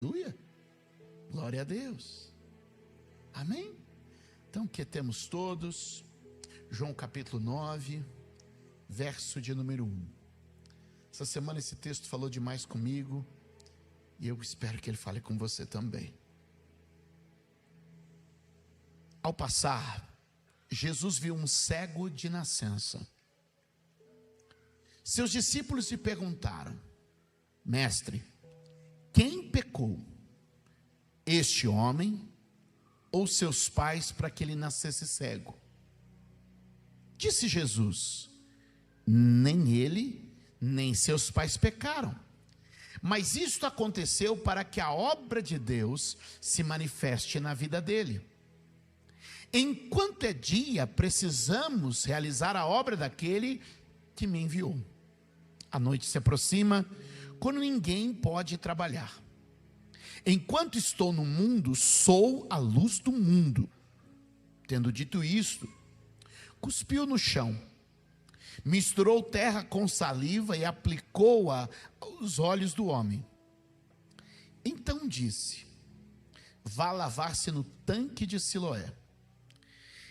Aleluia, glória a Deus, amém? Então, que temos todos, João capítulo 9, verso de número 1. Essa semana esse texto falou demais comigo, e eu espero que ele fale com você também. Ao passar, Jesus viu um cego de nascença. Seus discípulos lhe perguntaram: Mestre, quem pecou, este homem ou seus pais, para que ele nascesse cego? Disse Jesus: nem ele, nem seus pais pecaram, mas isto aconteceu para que a obra de Deus se manifeste na vida dele. Enquanto é dia, precisamos realizar a obra daquele que me enviou. A noite se aproxima, quando ninguém pode trabalhar. Enquanto estou no mundo, sou a luz do mundo. Tendo dito isto, cuspiu no chão, misturou terra com saliva e aplicou-a aos olhos do homem. Então disse: vá lavar-se no tanque de Siloé,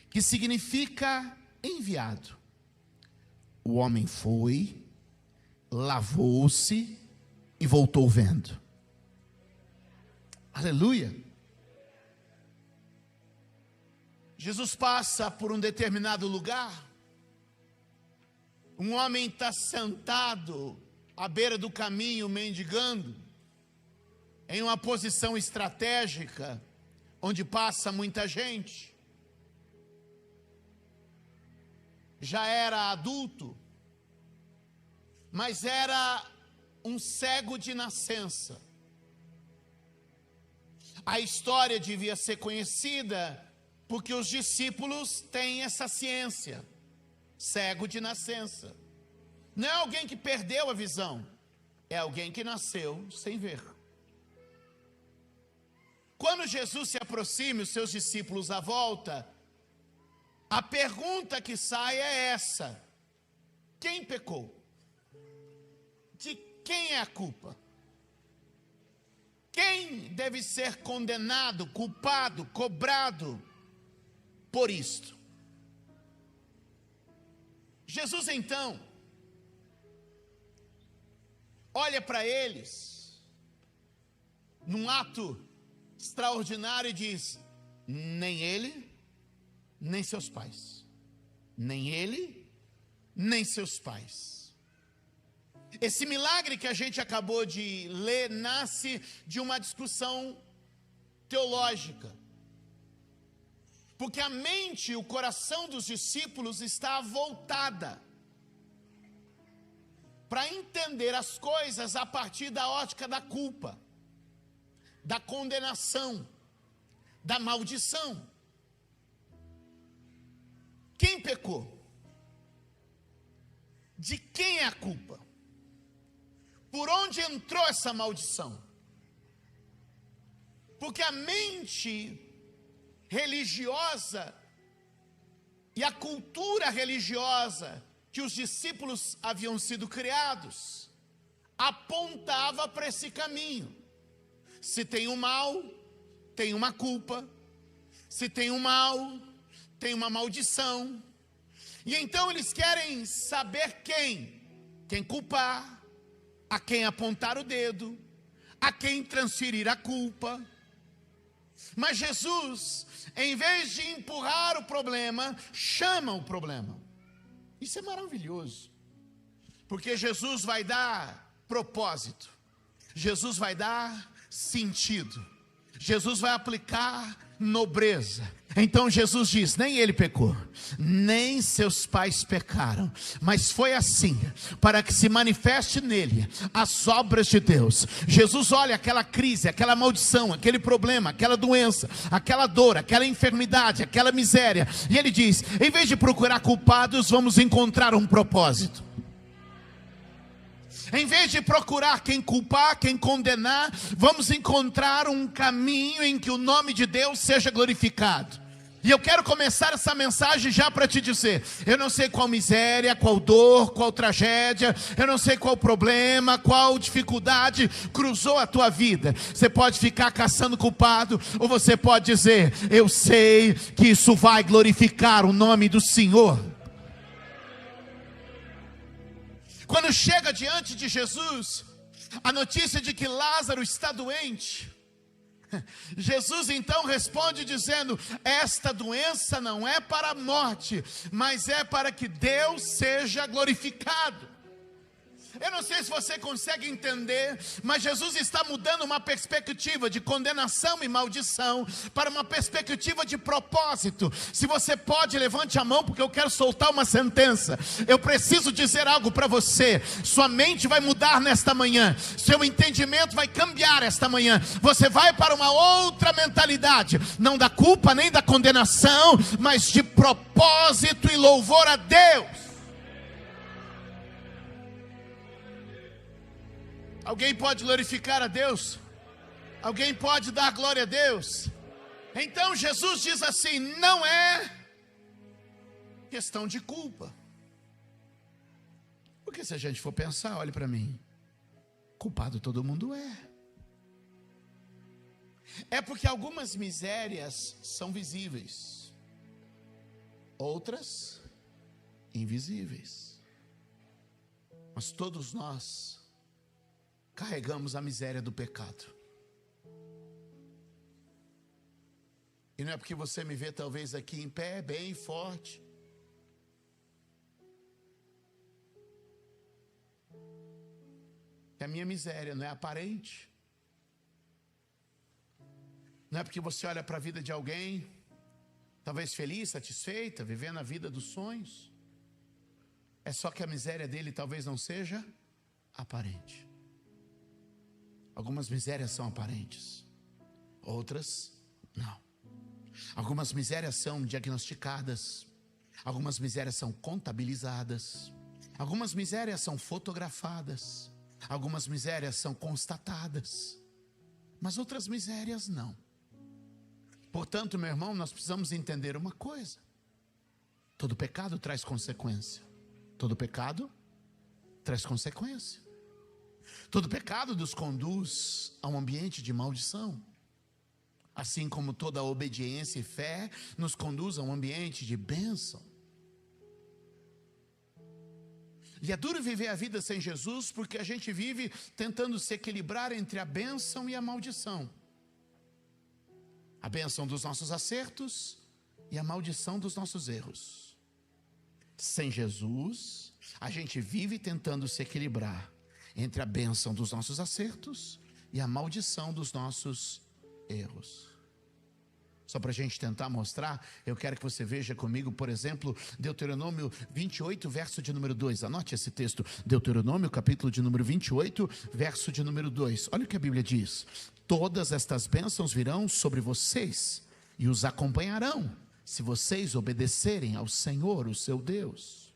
que significa enviado. O homem foi, lavou-se e voltou vendo. Aleluia. Jesus passa por um determinado lugar. Um homem está sentado à beira do caminho, mendigando, em uma posição estratégica, onde passa muita gente. Já era adulto, mas era um cego de nascença. A história devia ser conhecida, porque os discípulos têm essa ciência. Cego de nascença. Não é alguém que perdeu a visão, é alguém que nasceu sem ver. Quando Jesus se aproxima e os seus discípulos à volta, a pergunta que sai é essa: quem pecou? De quem é a culpa? Quem deve ser condenado, culpado, cobrado por isto? Jesus então olha para eles num ato extraordinário e diz: nem ele, nem seus pais. Nem ele, nem seus pais. Esse milagre que a gente acabou de ler nasce de uma discussão teológica. Porque a mente e o coração dos discípulos está voltada para entender as coisas a partir da ótica da culpa, da condenação, da maldição. Quem pecou? De quem é a culpa? Por onde entrou essa maldição? Porque a mente religiosa e a cultura religiosa que os discípulos haviam sido criados apontava para esse caminho. Se tem um mal, tem uma culpa. Se tem um mal, tem uma maldição. E então eles querem saber quem culpar, a quem apontar o dedo, a quem transferir a culpa. Mas Jesus, em vez de empurrar o problema, chama o problema. Isso é maravilhoso, porque Jesus vai dar propósito, Jesus vai dar sentido, Jesus vai aplicar nobreza. Então Jesus diz: nem ele pecou, nem seus pais pecaram, mas foi assim para que se manifeste nele as obras de Deus. Jesus olha aquela crise, aquela maldição, aquele problema, aquela doença, aquela dor, aquela enfermidade, aquela miséria, e ele diz: em vez de procurar culpados, vamos encontrar um propósito. Em vez de procurar quem culpar, quem condenar, vamos encontrar um caminho em que o nome de Deus seja glorificado. E eu quero começar essa mensagem já para te dizer: eu não sei qual miséria, qual dor, qual tragédia, eu não sei qual problema, qual dificuldade cruzou a tua vida. Você pode ficar caçando culpado, ou você pode dizer: eu sei que isso vai glorificar o nome do Senhor. Quando chega diante de Jesus a notícia de que Lázaro está doente, Jesus então responde dizendo: esta doença não é para a morte, mas é para que Deus seja glorificado. Eu não sei se você consegue entender, mas Jesus está mudando uma perspectiva de condenação e maldição para uma perspectiva de propósito. Se você pode, levante a mão, porque eu quero soltar uma sentença. Eu preciso dizer algo para você. Sua mente vai mudar nesta manhã, seu entendimento vai cambiar esta manhã. Você vai para uma outra mentalidade, não da culpa nem da condenação, mas de propósito e louvor a Deus. Alguém pode glorificar a Deus? Alguém pode dar glória a Deus? Então Jesus diz assim: não é questão de culpa. Porque se a gente for pensar, olhe para mim, culpado todo mundo é. É porque algumas misérias são visíveis, outras invisíveis. Mas todos nós carregamos a miséria do pecado. E não é porque você me vê talvez aqui em pé, bem forte, que a minha miséria não é aparente. Não é porque você olha para a vida de alguém, talvez feliz, satisfeita, vivendo a vida dos sonhos. É só que a miséria dele talvez não seja aparente. Algumas misérias são aparentes, outras não. Algumas misérias são diagnosticadas, algumas misérias são contabilizadas, algumas misérias são fotografadas, algumas misérias são constatadas, mas outras misérias não. Portanto, meu irmão, nós precisamos entender uma coisa: todo pecado traz consequência. Todo pecado traz consequência. Todo pecado nos conduz a um ambiente de maldição, assim como toda obediência e fé nos conduz a um ambiente de bênção. E é duro viver a vida sem Jesus, porque a gente vive tentando se equilibrar entre a bênção e a maldição. A bênção dos nossos acertos e a maldição dos nossos erros. Sem Jesus, a gente vive tentando se equilibrar entre a bênção dos nossos acertos e a maldição dos nossos erros. Só para a gente tentar mostrar, eu quero que você veja comigo, por exemplo, Deuteronômio 28, verso de número 2. Anote esse texto, Deuteronômio, capítulo de número 28, verso de número 2. Olha o que a Bíblia diz: todas estas bênçãos virão sobre vocês e os acompanharão, se vocês obedecerem ao Senhor, o seu Deus.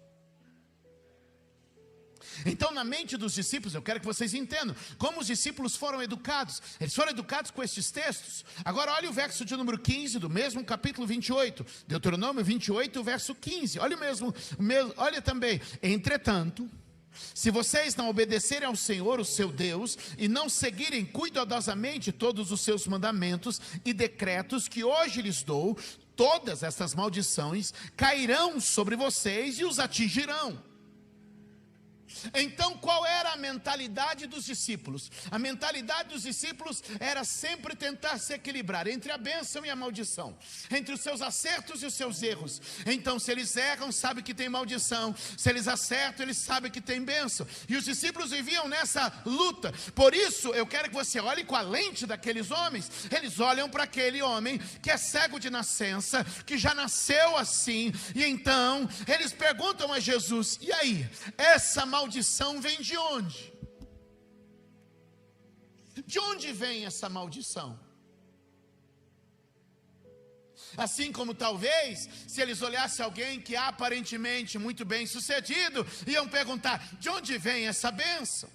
Então, na mente dos discípulos, eu quero que vocês entendam como os discípulos foram educados. Eles foram educados com estes textos. Agora olha o verso de número 15 do mesmo capítulo 28, Deuteronômio 28, verso 15. Olha olha também: entretanto, se vocês não obedecerem ao Senhor, o seu Deus, e não seguirem cuidadosamente todos os seus mandamentos e decretos que hoje lhes dou, todas essas maldições cairão sobre vocês e os atingirão. Então, qual era a mentalidade dos discípulos? A mentalidade dos discípulos era sempre tentar se equilibrar entre a bênção e a maldição, entre os seus acertos e os seus erros. Então, se eles erram, sabe que tem maldição; se eles acertam, eles sabem que tem bênção. E os discípulos viviam nessa luta. Por isso, eu quero que você olhe com a lente daqueles homens. Eles olham para aquele homem que é cego de nascença, que já nasceu assim. E então, eles perguntam a Jesus: e aí, essa maldição vem de onde? De onde vem essa maldição? Assim como talvez, se eles olhassem alguém que é aparentemente muito bem sucedido, iam perguntar: de onde vem essa bênção?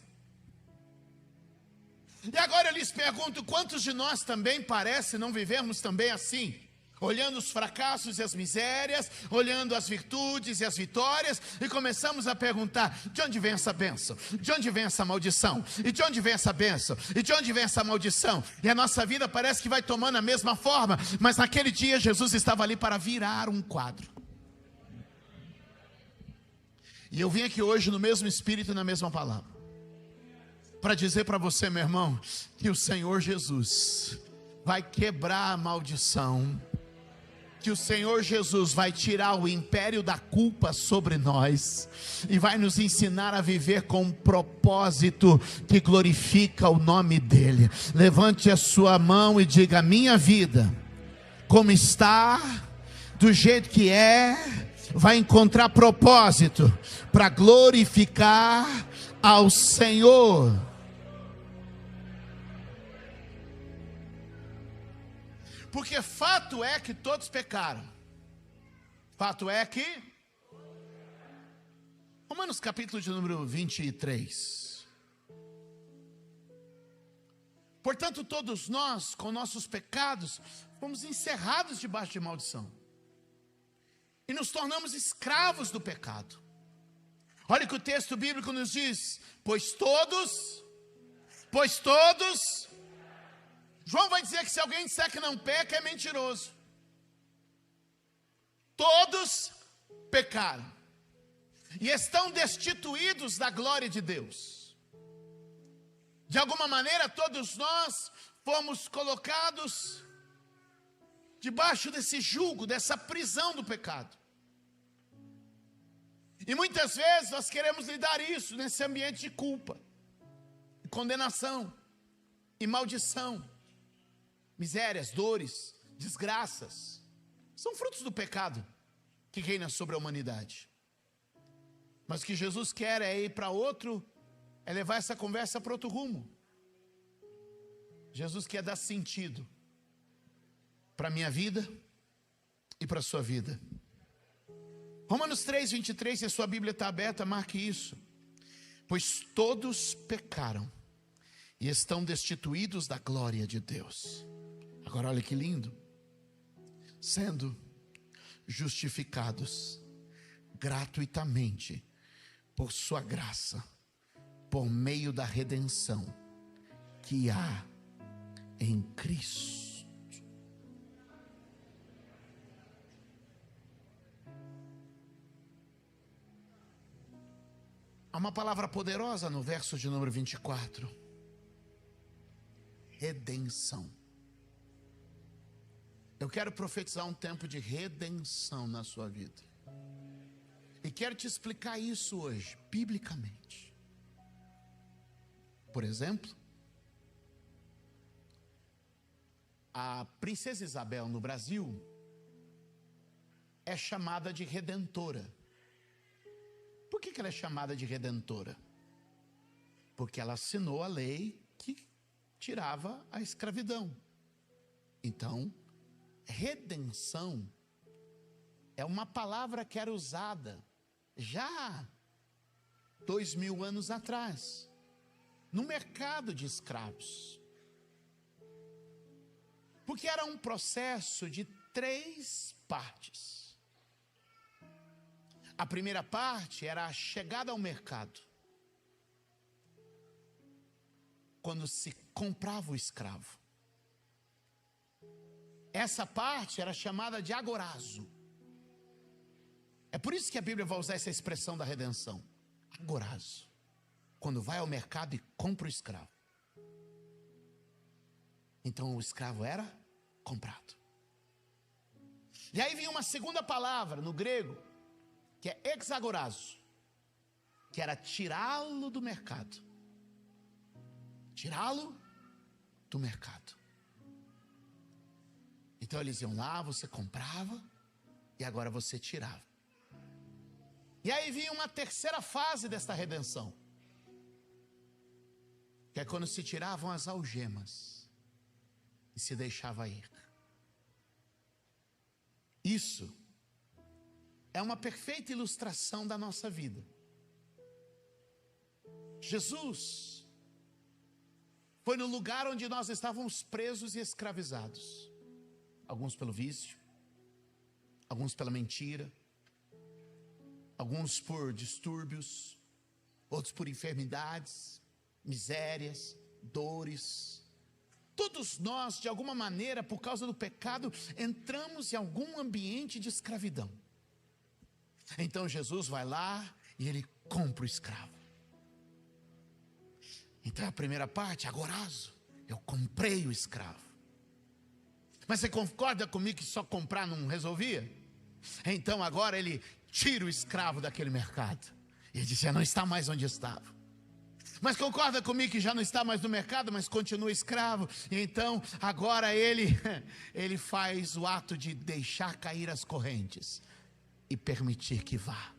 E agora eu lhes pergunto: quantos de nós também parece não vivermos também assim? olhando os fracassos e as misérias, olhando as virtudes e as vitórias, e começamos a perguntar: de onde vem essa bênção? De onde vem essa maldição? E de onde vem essa bênção? E de onde vem essa maldição? E a nossa vida parece que vai tomando a mesma forma, mas naquele dia Jesus estava ali para virar um quadro. E eu vim aqui hoje no mesmo espírito e na mesma palavra, para dizer para você, meu irmão, que o Senhor Jesus vai quebrar a maldição, que o Senhor Jesus vai tirar o império da culpa sobre nós e vai nos ensinar a viver com um propósito que glorifica o nome dEle. Levante a sua mão e diga: minha vida, como está, do jeito que é, vai encontrar propósito para glorificar ao Senhor. Porque fato é que todos pecaram. Fato é que Romanos capítulo de número 23. Portanto, todos nós, com nossos pecados, fomos encerrados debaixo de maldição. E nos tornamos escravos do pecado. Olha o que o texto bíblico nos diz: pois todos. João vai dizer que se alguém disser que não peca, é mentiroso. Todos pecaram e estão destituídos da glória de Deus. De alguma maneira, todos nós fomos colocados debaixo desse jugo, dessa prisão do pecado. E muitas vezes nós queremos lidar isso nesse ambiente de culpa, condenação e maldição. Misérias, dores, desgraças, são frutos do pecado que reina sobre a humanidade. Mas o que Jesus quer é ir para outro, é levar essa conversa para outro rumo. Jesus quer dar sentido para a minha vida e para a sua vida. Romanos 3, 23, se a sua Bíblia está aberta, marque isso. Pois todos pecaram e estão destituídos da glória de Deus. Agora olha que lindo. Sendo justificados gratuitamente por sua graça, por meio da redenção que há em Cristo. Há uma palavra poderosa no verso de número 24. Redenção. Eu quero profetizar um tempo de redenção na sua vida. E quero te explicar isso hoje, biblicamente. Por exemplo, a princesa Isabel no Brasil é chamada de redentora. Por que ela é chamada de redentora? Porque ela assinou a lei que tirava a escravidão. Então, redenção é uma palavra que era usada já 2000 anos atrás, no mercado de escravos. Porque era um processo de 3 partes. A primeira parte era a chegada ao mercado, quando se comprava o escravo. Essa parte era chamada de agorazo. É por isso que a Bíblia vai usar essa expressão da redenção. Agorazo. Quando vai ao mercado e compra o escravo. Então o escravo era comprado. E aí vinha uma segunda palavra no grego, que é exagorazo, que era tirá-lo do mercado. Tirá-lo do mercado. Então eles iam lá, você comprava e agora você tirava. E aí vinha uma terceira fase desta redenção, que é quando se tiravam as algemas e se deixava ir. Isso é uma perfeita ilustração da nossa vida. Jesus foi no lugar onde nós estávamos presos e escravizados. Alguns pelo vício, alguns pela mentira, alguns por distúrbios, outros por enfermidades, misérias, dores. Todos nós, de alguma maneira, por causa do pecado, entramos em algum ambiente de escravidão. Então Jesus vai lá e ele compra o escravo. Então a primeira parte, agorazo, eu comprei o escravo. Mas você concorda comigo que só comprar não resolvia? Então agora ele tira o escravo daquele mercado. E ele diz, já não está mais onde estava. Mas concorda comigo que já não está mais no mercado, mas continua escravo. E então agora ele faz o ato de deixar cair as correntes e permitir que vá.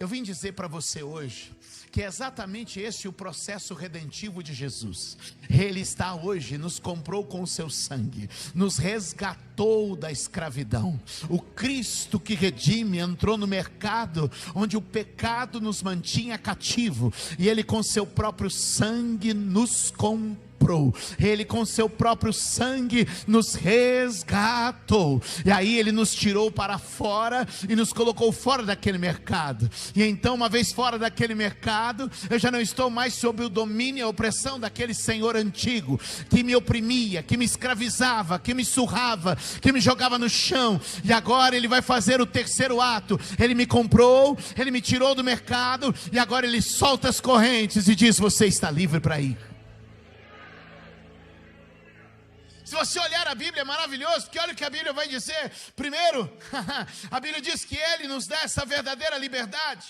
Eu vim dizer para você hoje que é exatamente esse o processo redentivo de Jesus. Ele está hoje, nos comprou com o seu sangue, nos resgatou da escravidão. O Cristo que redime entrou no mercado onde o pecado nos mantinha cativo, e ele com seu próprio sangue nos comprou. Ele com seu próprio sangue nos resgatou, e aí ele nos tirou para fora e nos colocou fora daquele mercado. E então, uma vez fora daquele mercado, eu já não estou mais sob o domínio e a opressão daquele senhor antigo que me oprimia, que me escravizava, que me surrava, que me jogava no chão. E agora ele vai fazer o terceiro ato. Ele me comprou, ele me tirou do mercado, e agora ele solta as correntes e diz, você está livre para ir. Se você olhar a Bíblia, é maravilhoso, porque olha o que a Bíblia vai dizer. Primeiro, a Bíblia diz que Ele nos dá essa verdadeira liberdade.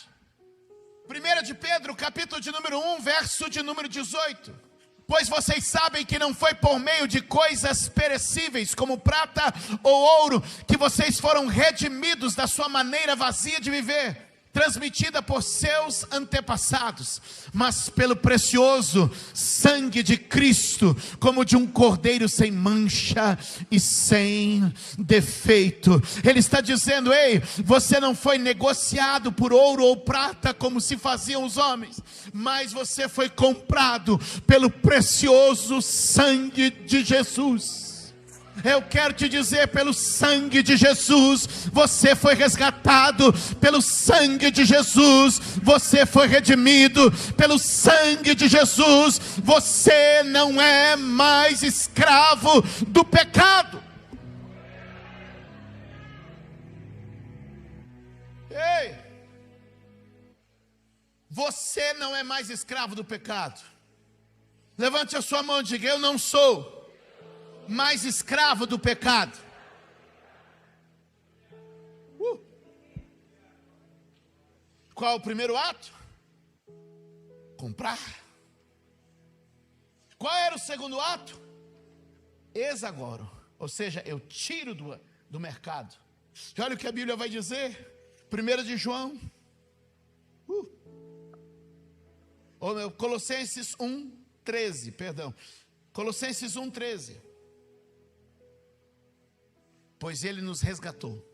1 de Pedro, capítulo de número 1, verso de número 18. Pois vocês sabem que não foi por meio de coisas perecíveis, como prata ou ouro, que vocês foram redimidos da sua maneira vazia de viver, transmitida por seus antepassados, mas pelo precioso sangue de Cristo, como de um cordeiro sem mancha e sem defeito. Ele está dizendo, ei, você não foi negociado por ouro ou prata, como se faziam os homens, mas você foi comprado pelo precioso sangue de Jesus. Eu quero te dizer, pelo sangue de Jesus, você foi resgatado. Pelo sangue de Jesus, você foi redimido. Pelo sangue de Jesus, você não é mais escravo do pecado. Ei, você não é mais escravo do pecado. Levante a sua mão e diga, eu não sou mais escravo do pecado. Qual é o primeiro ato? Comprar. Qual era o segundo ato? Exagoro, ou seja, eu tiro do mercado. E olha o que a Bíblia vai dizer. 1 de João, Colossenses 1:13, perdão. Colossenses 1:13. Pois ele nos resgatou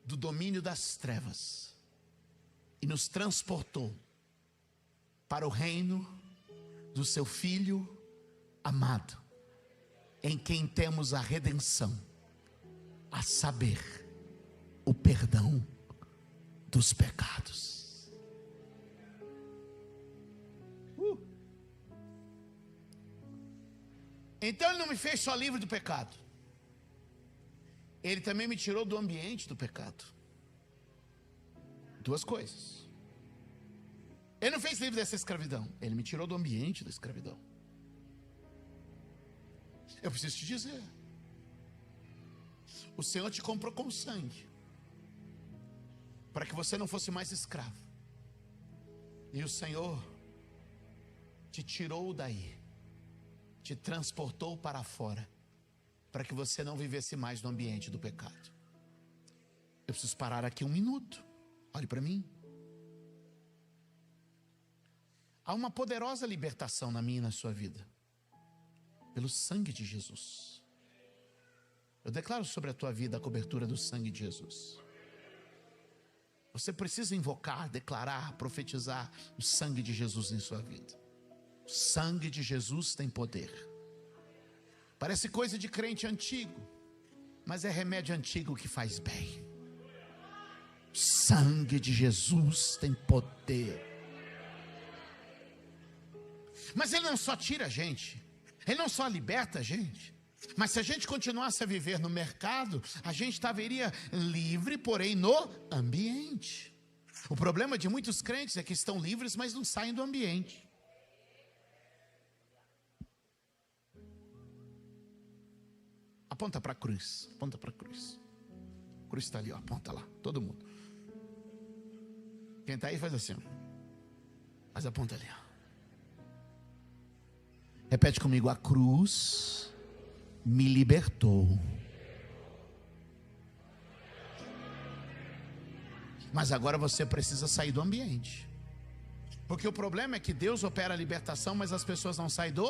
do domínio das trevas e nos transportou para o reino do seu Filho amado, em quem temos a redenção, a saber, o perdão dos pecados. Então ele não me fez só livre do pecado, ele também me tirou do ambiente do pecado. Duas coisas. Ele não fez livre dessa escravidão, ele me tirou do ambiente da escravidão. Eu preciso te dizer, o Senhor te comprou com sangue, para que você não fosse mais escravo. E o Senhor te tirou daí, te transportou para fora, para que você não vivesse mais no ambiente do pecado. Eu preciso parar aqui um minuto. Olhe para mim. Há uma poderosa libertação na minha e na sua vida, pelo sangue de Jesus. Eu declaro sobre a tua vida a cobertura do sangue de Jesus. Você precisa invocar, declarar, profetizar o sangue de Jesus em sua vida. O sangue de Jesus tem poder. Parece coisa de crente antigo, mas é remédio antigo que faz bem. O sangue de Jesus tem poder. Mas Ele não só tira a gente, Ele não só liberta a gente, mas se a gente continuasse a viver no mercado, a gente estaria livre, porém no ambiente. O problema de muitos crentes é que estão livres, mas não saem do ambiente. Aponta para a cruz, aponta para a cruz. A cruz está ali, ó, aponta lá, todo mundo. Quem está aí faz assim, mas aponta ali, ó. Repete comigo: a cruz me libertou, mas agora você precisa sair do ambiente. Porque o problema é que Deus opera a libertação, mas as pessoas não saem do...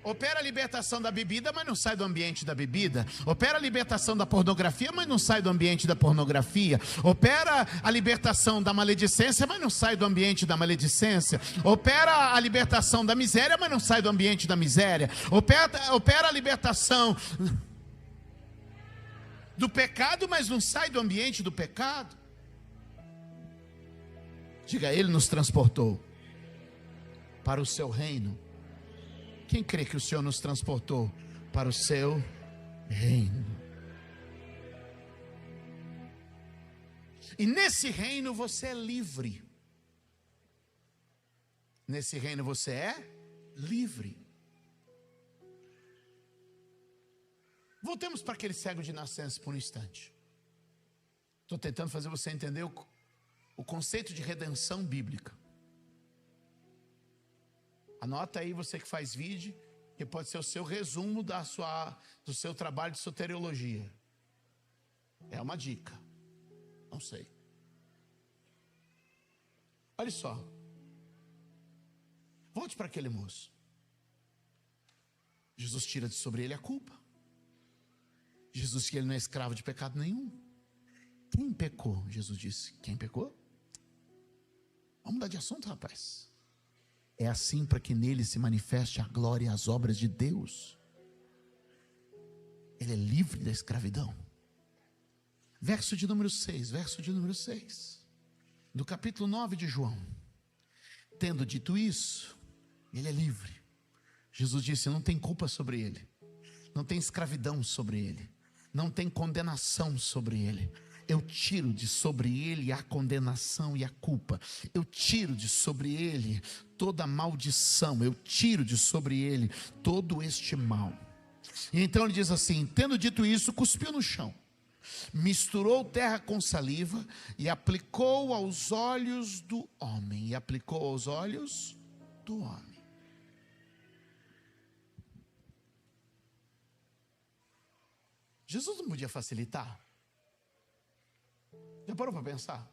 Opera a libertação da bebida, mas não sai do ambiente da bebida. Opera a libertação da pornografia, mas não sai do ambiente da pornografia. Opera a libertação da maledicência, mas não sai do ambiente da maledicência. Opera a libertação da miséria, mas não sai do ambiente da miséria. Opera a libertação do pecado, mas não sai do ambiente do pecado. Diga: Ele nos transportou para o seu reino. Quem crê que o Senhor nos transportou para o seu reino? E nesse reino você é livre. Nesse reino você é livre. Voltemos para aquele cego de nascença por um instante. Estou tentando fazer você entender o conceito de redenção bíblica. Anota aí, você que faz vídeo, que pode ser o seu resumo do seu trabalho de soteriologia. É uma dica. Não sei. Olha só. Volte para aquele moço. Jesus tira de sobre ele a culpa. Jesus disse que ele não é escravo de pecado nenhum. Quem pecou? Jesus disse: quem pecou? Vamos mudar de assunto, rapaz. É assim para que nele se manifeste a glória e as obras de Deus. Ele é livre da escravidão. Verso de número 6, do capítulo 9 de João. Tendo dito isso, ele é livre. Jesus disse: não tem culpa sobre ele, não tem escravidão sobre ele, não tem condenação sobre ele. Eu tiro de sobre ele a condenação e a culpa. Eu tiro de sobre ele toda a maldição. Eu tiro de sobre ele todo este mal. E então ele diz assim: tendo dito isso, cuspiu no chão, misturou terra com saliva e aplicou aos olhos do homem. E aplicou aos olhos do homem. Jesus não podia facilitar? Já parou para pensar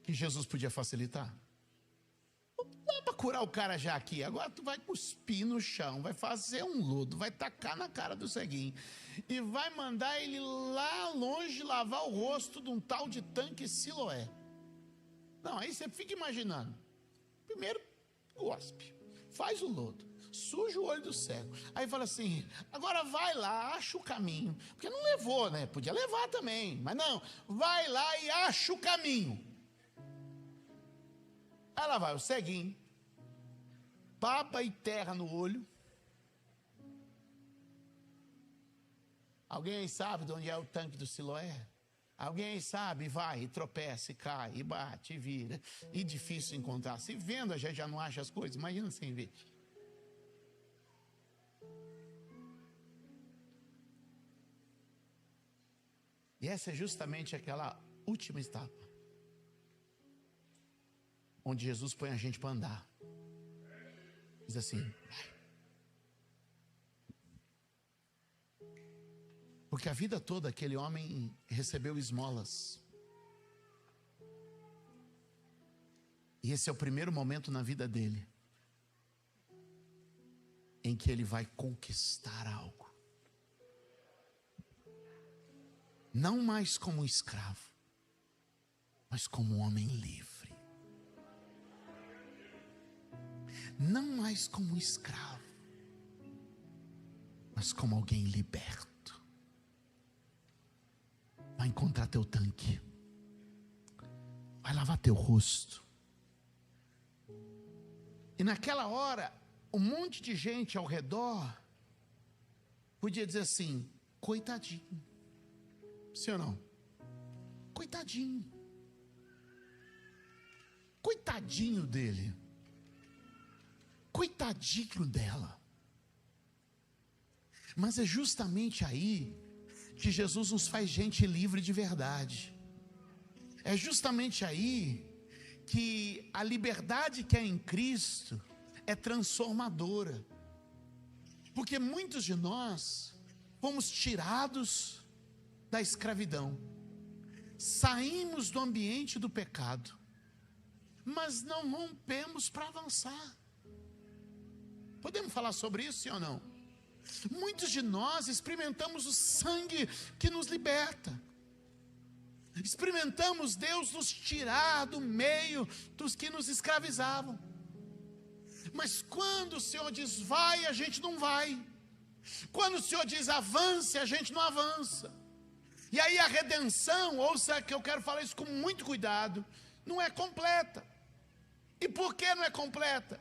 que Jesus podia facilitar? Não dá para curar o cara já aqui. Agora tu vai cuspir no chão, vai fazer um lodo, vai tacar na cara do ceguinho e vai mandar ele lá longe lavar o rosto de um tal de tanque Siloé. Não, aí você fica imaginando. Primeiro cospe, faz o lodo, suja o olho do cego. Aí fala assim: agora vai lá, acha o caminho. Porque não levou, né? Podia levar também, mas não. Vai lá e acha o caminho. Aí lá vai o ceguinho, baba e terra no olho. Alguém aí sabe de onde é o tanque do Siloé? Alguém aí sabe? Vai, e tropeça, e cai, e bate, e vira. E difícil encontrar. Se vendo, a gente já não acha as coisas. Imagina sem ver. E essa é justamente aquela última etapa, onde Jesus põe a gente para andar. Diz assim: vai. Porque a vida toda aquele homem recebeu esmolas. E esse é o primeiro momento na vida dele em que ele vai conquistar algo. Não mais como um escravo, mas como um homem livre. Não mais como um escravo, mas como alguém liberto. vai encontrar teu tanque, vai lavar teu rosto. E naquela hora, um monte de gente ao redor podia dizer assim: coitadinho. Sim ou não? Coitadinho. Coitadinho dele. Coitadinho dela. Mas é justamente aí que Jesus nos faz gente livre de verdade. É justamente aí que a liberdade que é em Cristo é transformadora. Porque muitos de nós fomos tirados da escravidão, saímos do ambiente do pecado, mas não rompemos para avançar. Podemos falar sobre isso, sim ou não? Muitos de nós experimentamos o sangue que nos liberta, experimentamos Deus nos tirar do meio dos que nos escravizavam, mas quando o Senhor diz vai, a gente não vai. Quando o Senhor diz avance, a gente não avança. E aí a redenção, ouça que eu quero falar isso com muito cuidado, não é completa. E por que não é completa?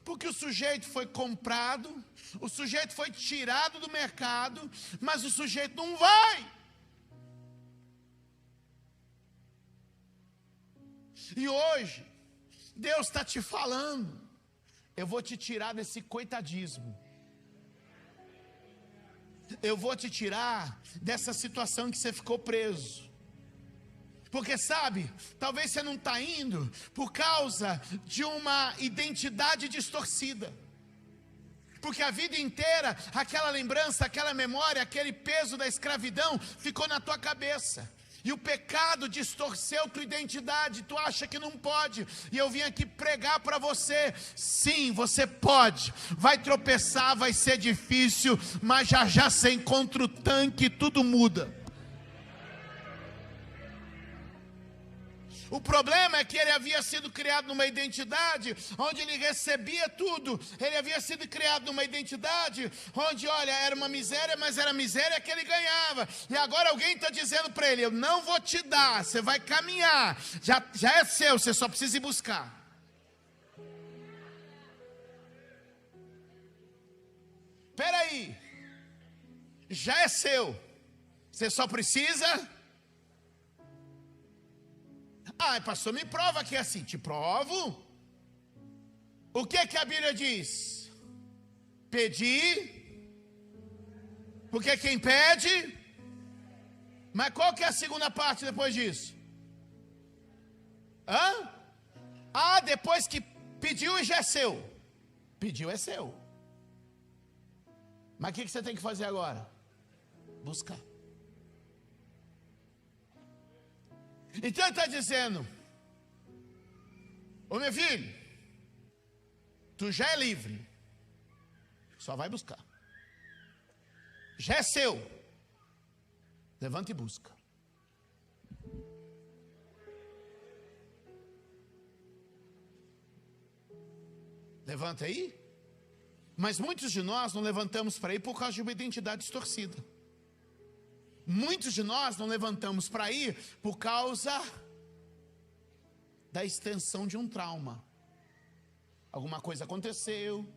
Porque o sujeito foi comprado, o sujeito foi tirado do mercado, mas o sujeito não vai. E hoje, Deus está te falando: eu vou te tirar desse coitadismo. Eu vou te tirar dessa situação que você ficou preso. Porque sabe, talvez você não está indo por causa de uma identidade distorcida. Porque a vida inteira, aquela lembrança, aquela memória, aquele peso da escravidão ficou na tua cabeça. E o pecado distorceu tua identidade, tu acha que não pode. E eu vim aqui pregar para você: sim, você pode. Vai tropeçar, vai ser difícil, mas já já você encontra o tanque e tudo muda. O problema é que ele havia sido criado numa identidade onde ele recebia tudo. Ele havia sido criado numa identidade onde, olha, era uma miséria, mas era a miséria que ele ganhava. E agora alguém está dizendo para ele: eu não vou te dar, você vai caminhar, já é seu, você só precisa ir buscar. Espera aí, já é seu, você só precisa... Ah, pastor, me prova que é assim. Te provo. O que a Bíblia diz? Pedir. Porque quem pede. Mas qual que é a segunda parte depois disso? Ah, depois que pediu e já é seu. Pediu é seu. Mas o que você tem que fazer agora? Buscar. Então ele está dizendo: ô meu filho, tu já é livre, só vai buscar. Já é seu, levanta e busca. Levanta aí. Mas muitos de nós não levantamos para ir por causa de uma identidade distorcida. Muitos de nós não levantamos para ir por causa da extensão de um trauma. Alguma coisa aconteceu,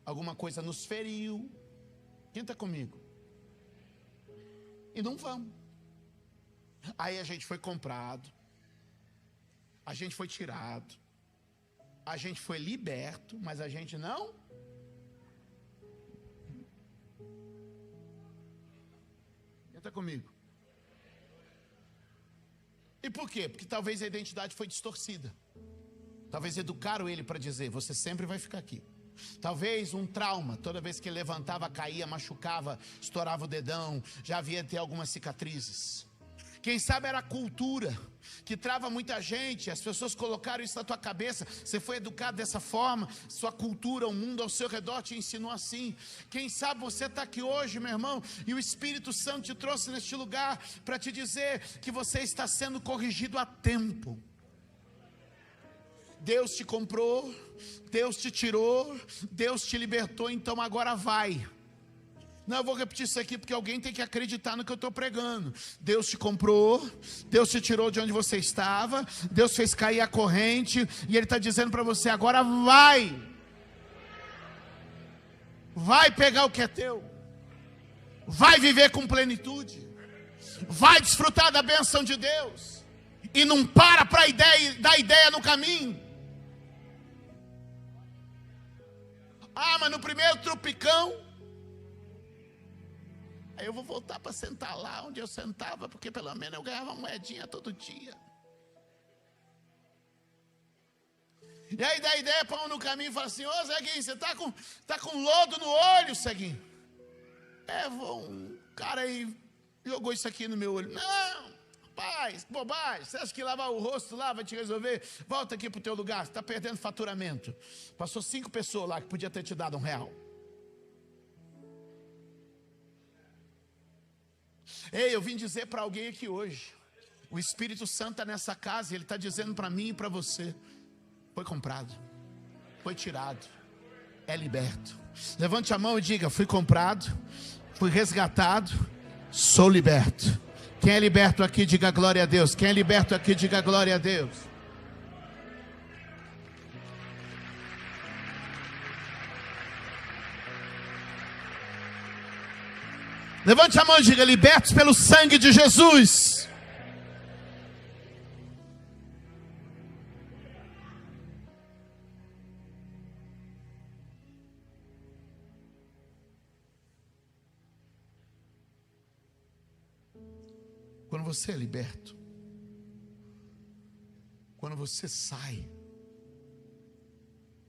alguma coisa nos feriu. Quem está comigo? E não vamos. Aí a gente foi comprado, a gente foi tirado, a gente foi liberto, mas a gente não... Está comigo? E por quê? Porque talvez a identidade foi distorcida. Talvez educaram ele para dizer: você sempre vai ficar aqui. Talvez um trauma, toda vez que ele levantava, caía, machucava, estourava o dedão, já havia até algumas cicatrizes. Quem sabe era a cultura que trava muita gente. As pessoas colocaram isso na tua cabeça. Você foi educado dessa forma. Sua cultura, o mundo ao seu redor te ensinou assim. Quem sabe você está aqui hoje, meu irmão, e o Espírito Santo te trouxe neste lugar para te dizer que você está sendo corrigido a tempo. Deus te comprou, Deus te tirou, Deus te libertou, então agora vai. Não, eu vou repetir isso aqui porque alguém tem que acreditar no que eu estou pregando. Deus te comprou, Deus te tirou de onde você estava, Deus fez cair a corrente, e Ele está dizendo para você: agora vai pegar o que é teu, vai viver com plenitude, vai desfrutar da bênção de Deus, e não para dar ideia no caminho. Ah, mas no primeiro tropicão, aí eu vou voltar para sentar lá onde eu sentava, porque pelo menos eu ganhava uma moedinha todo dia. E aí dá ideia para um no caminho e fala assim: ô Zeguinho, você tá com lodo no olho, Zeguinho? Um cara aí jogou isso aqui no meu olho. Não, rapaz, bobagem. Você acha que lavar o rosto lá vai te resolver? Volta aqui pro teu lugar, você está perdendo faturamento. Passou 5 pessoas lá que podia ter te dado R$1. Ei, eu vim dizer para alguém aqui hoje: o Espírito Santo está nessa casa e Ele está dizendo para mim e para você: foi comprado, foi tirado, é liberto. Levante a mão e diga: fui comprado, fui resgatado, sou liberto. Quem é liberto aqui, diga glória a Deus. Quem é liberto aqui, diga glória a Deus. Levante a mão e diga: libertos pelo sangue de Jesus. Quando você é liberto, quando você sai,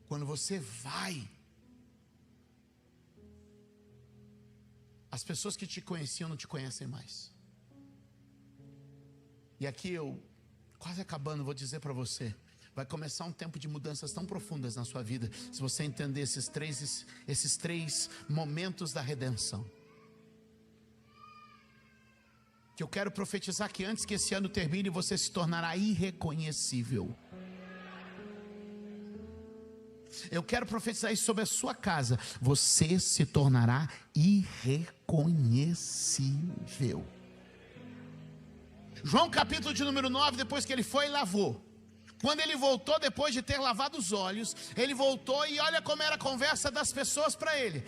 quando você vai, as pessoas que te conheciam não te conhecem mais. E aqui eu, quase acabando, vou dizer para você: vai começar um tempo de mudanças tão profundas na sua vida, se você entender esses três momentos da redenção. Que eu quero profetizar que antes que esse ano termine, você se tornará irreconhecível. Eu quero profetizar isso sobre a sua casa: você se tornará irreconhecível. João capítulo de número 9, depois que ele foi e lavou, quando ele voltou, depois de ter lavado os olhos, ele voltou e olha como era a conversa das pessoas para ele.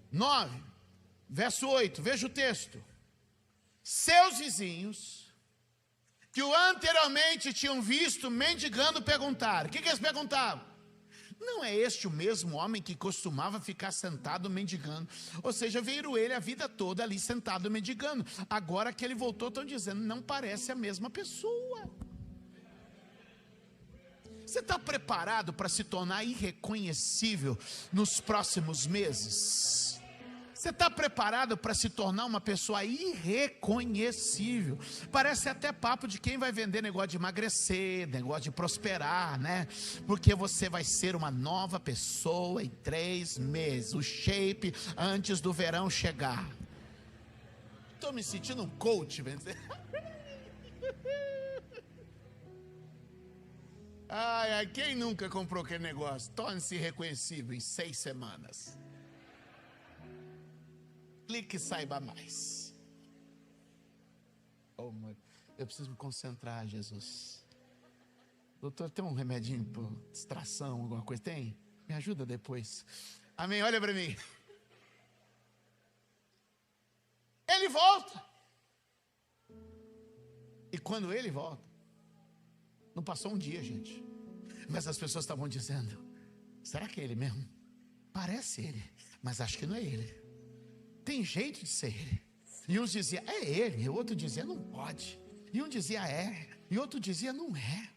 9, verso 8, veja o texto. Seus vizinhos, que o anteriormente tinham visto mendigando, perguntaram. O que eles perguntavam? Não é este o mesmo homem que costumava ficar sentado mendigando? Ou seja, viram ele a vida toda ali sentado mendigando. Agora que ele voltou, estão dizendo: não parece a mesma pessoa. Você está preparado para se tornar irreconhecível nos próximos meses? Você está preparado para se tornar uma pessoa irreconhecível? Parece até papo de quem vai vender negócio de emagrecer, negócio de prosperar, né? Porque você vai ser uma nova pessoa em 3 meses. O shape antes do verão chegar. Estou me sentindo um coach, vem dizer. Ai, quem nunca comprou aquele negócio? Torne-se irreconhecível em 6 semanas. Clique e saiba mais. Eu preciso me concentrar, Jesus. Doutor, tem um remedinho para distração, alguma coisa? Tem? Me ajuda depois. Amém, olha para mim. Ele volta. E quando ele volta, não passou um dia, gente, mas as pessoas estavam dizendo: será que é ele mesmo? Parece ele, mas acho que não é ele. Tem jeito de ser ele. E uns diziam: é ele. E o outro dizia: não pode. E um dizia: é. E outro dizia: não é.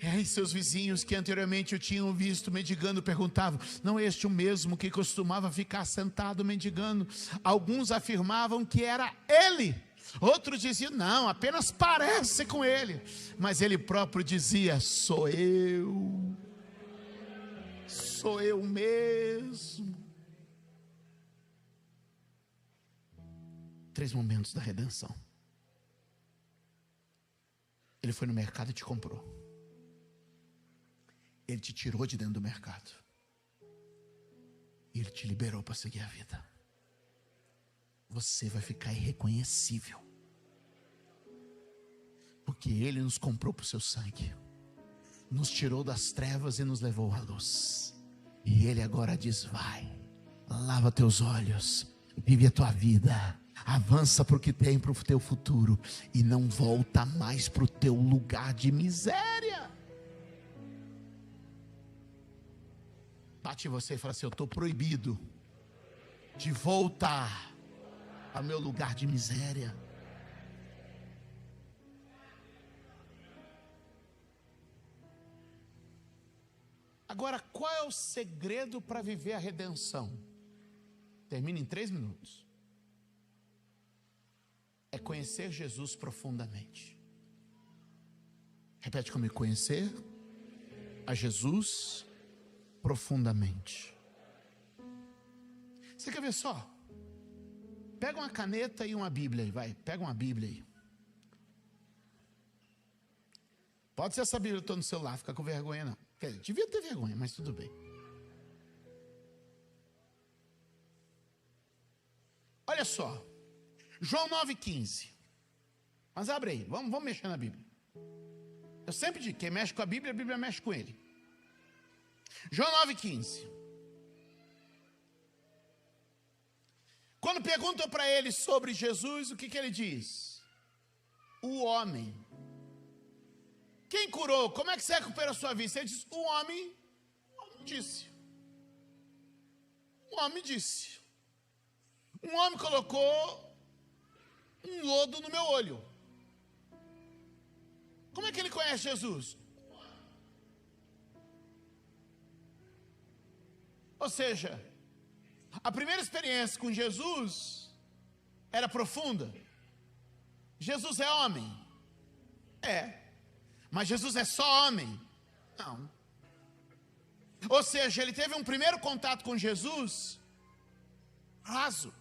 E seus vizinhos que anteriormente o tinham visto mendigando perguntavam: não é este o mesmo que costumava ficar sentado mendigando? Alguns afirmavam que era ele. Outros diziam: não, apenas parece com ele. Mas ele próprio dizia: sou eu. Sou eu mesmo. 3 momentos da redenção. Ele foi no mercado e te comprou. Ele te tirou de dentro do mercado. E Ele te liberou para seguir a vida. Você vai ficar irreconhecível, porque Ele nos comprou por seu sangue, nos tirou das trevas e nos levou à luz. E Ele agora diz: vai, lava teus olhos, vive a tua vida, avança para o que tem para o teu futuro, e não volta mais para o teu lugar de miséria. Bate em você e fala assim: eu estou proibido de voltar ao meu lugar de miséria. Agora, qual é o segredo para viver a redenção? Termina em 3 minutos. É conhecer Jesus profundamente. Repete comigo: conhecer a Jesus profundamente. Você quer ver só? Pega uma caneta e uma Bíblia aí, vai. Pega uma Bíblia aí. Pode ser essa Bíblia que eu estou no celular, fica com vergonha não. Quer dizer, devia ter vergonha, mas tudo bem. Olha só, João 9,15. Mas abre aí, vamos mexer na Bíblia. Eu sempre digo, quem mexe com a Bíblia mexe com ele. João 9,15. Quando perguntam para ele sobre Jesus, o que ele diz? O homem. Quem curou? Como é que você recupera a sua vista? Ele diz: o homem disse. Um homem disse. Um homem colocou um lodo no meu olho. Como é que ele conhece Jesus? Ou seja, a primeira experiência com Jesus era profunda. Jesus é homem? É. Mas Jesus é só homem? Não. Ou seja, ele teve um primeiro contato com Jesus raso,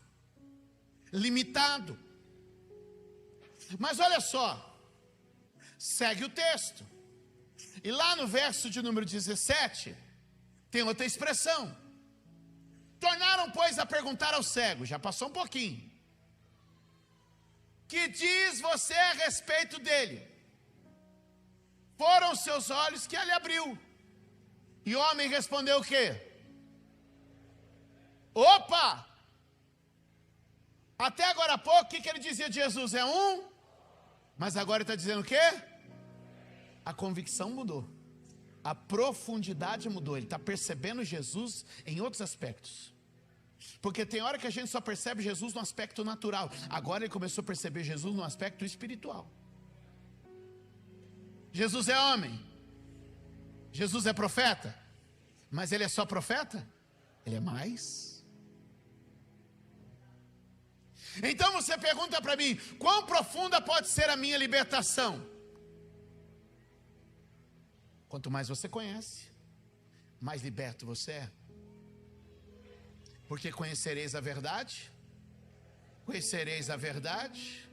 limitado. Mas olha só, segue o texto. E lá no verso de número 17, tem outra expressão. Tornaram, pois, a perguntar ao cego, já passou um pouquinho: que diz você a respeito dele? Foram os seus olhos que ele abriu. E o homem respondeu o quê? Opa! Até agora há pouco, o que ele dizia de Jesus? É um? Mas agora ele está dizendo o quê? A convicção mudou. A profundidade mudou. Ele está percebendo Jesus em outros aspectos. Porque tem hora que a gente só percebe Jesus no aspecto natural. Agora ele começou a perceber Jesus no aspecto espiritual. Jesus é homem. Jesus é profeta. Mas ele é só profeta? Ele é mais. Então você pergunta para mim: quão profunda pode ser a minha libertação? Quanto mais você conhece, mais liberto você é. Porque conhecereis a verdade, conhecereis a verdade,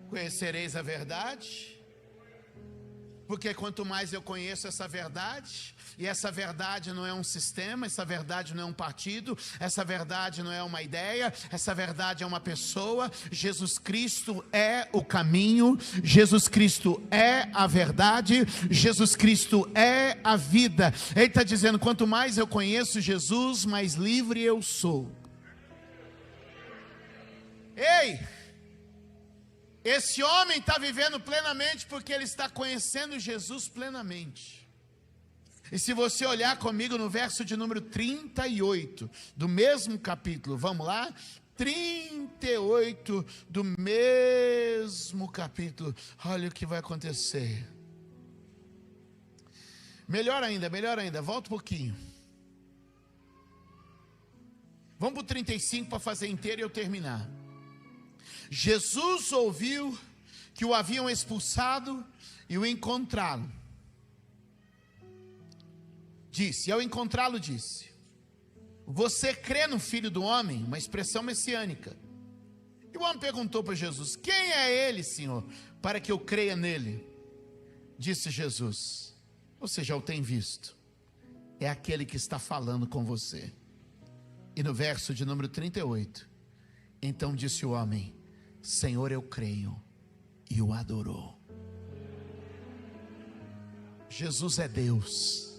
conhecereis a verdade. Porque quanto mais eu conheço essa verdade, e essa verdade não é um sistema, essa verdade não é um partido, essa verdade não é uma ideia, essa verdade é uma pessoa. Jesus Cristo é o caminho, Jesus Cristo é a verdade, Jesus Cristo é a vida. Ele está dizendo: quanto mais eu conheço Jesus, mais livre eu sou. Ei! Esse homem está vivendo plenamente porque ele está conhecendo Jesus plenamente. E se você olhar comigo no verso de número 38, do mesmo capítulo, vamos lá? 38 do mesmo capítulo, olha o que vai acontecer. Melhor ainda, volta um pouquinho. Vamos para o 35 para fazer inteiro e eu terminar. Jesus ouviu que o haviam expulsado e o encontraram. Disse, ao encontrá-lo disse: você crê no Filho do Homem? Uma expressão messiânica. E o homem perguntou para Jesus: quem é ele, Senhor, para que eu creia nele? Disse Jesus: você já o tem visto, é aquele que está falando com você. E no verso de número 38, então disse o homem: Senhor, eu creio, e o adorou. Jesus é Deus,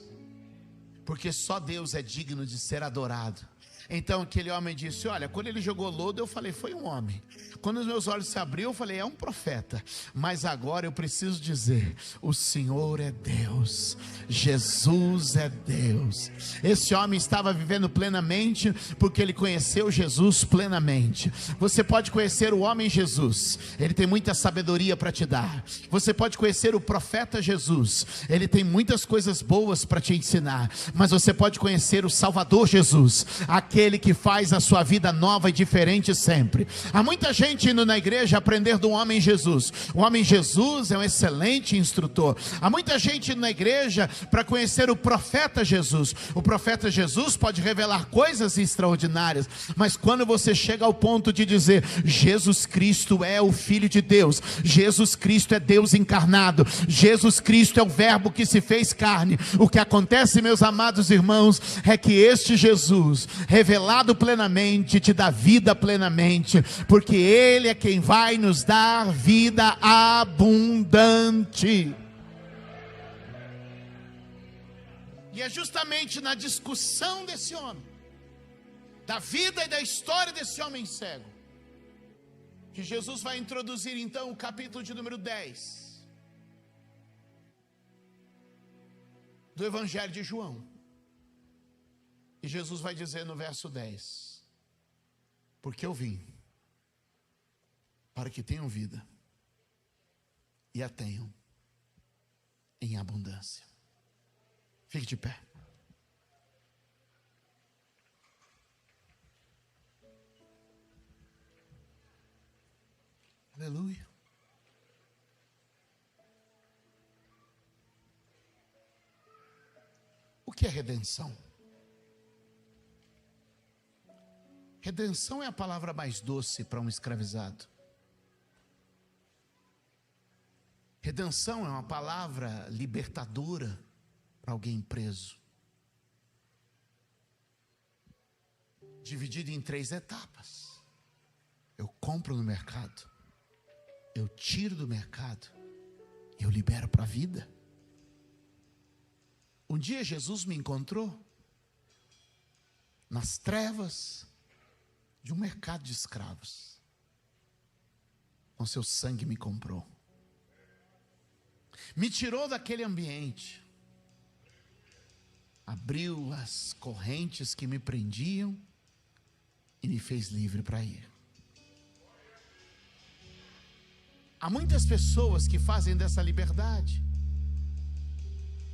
porque só Deus é digno de ser adorado. Então aquele homem disse: olha, quando ele jogou lodo, eu falei, foi um homem. Quando os meus olhos se abriram, eu falei, é um profeta. Mas agora eu preciso dizer: o Senhor é Deus, Jesus é Deus. Esse homem estava vivendo plenamente, porque ele conheceu Jesus plenamente. Você pode conhecer o homem Jesus, ele tem muita sabedoria para te dar. Você pode conhecer o profeta Jesus, ele tem muitas coisas boas para te ensinar. Mas você pode conhecer o Salvador Jesus, aquele que faz a sua vida nova e diferente sempre. Há muita gente indo na igreja aprender do homem Jesus. O homem Jesus é um excelente instrutor. Há muita gente indo na igreja para conhecer o profeta Jesus. O profeta Jesus pode revelar coisas extraordinárias, mas quando você chega ao ponto de dizer: Jesus Cristo é o Filho de Deus, Jesus Cristo é Deus encarnado, Jesus Cristo é o verbo que se fez carne, o que acontece, meus amados irmãos, é que este Jesus revelado plenamente te dá vida plenamente, porque Ele é quem vai nos dar vida abundante. E é justamente na discussão desse homem, da vida e da história desse homem cego, que Jesus vai introduzir então o capítulo de número 10 do Evangelho de João. E Jesus vai dizer no verso 10: porque eu vim para que tenham vida e a tenham em abundância. Fique de pé. Aleluia. O que é redenção? Redenção é a palavra mais doce para um escravizado. Redenção é uma palavra libertadora para alguém preso. Dividido em 3 etapas. Eu compro no mercado, eu tiro do mercado e eu libero para a vida. Um dia Jesus me encontrou nas trevas de um mercado de escravos. Com seu sangue me comprou, me tirou daquele ambiente, abriu as correntes que me prendiam e me fez livre para ir. Há muitas pessoas que fazem dessa liberdade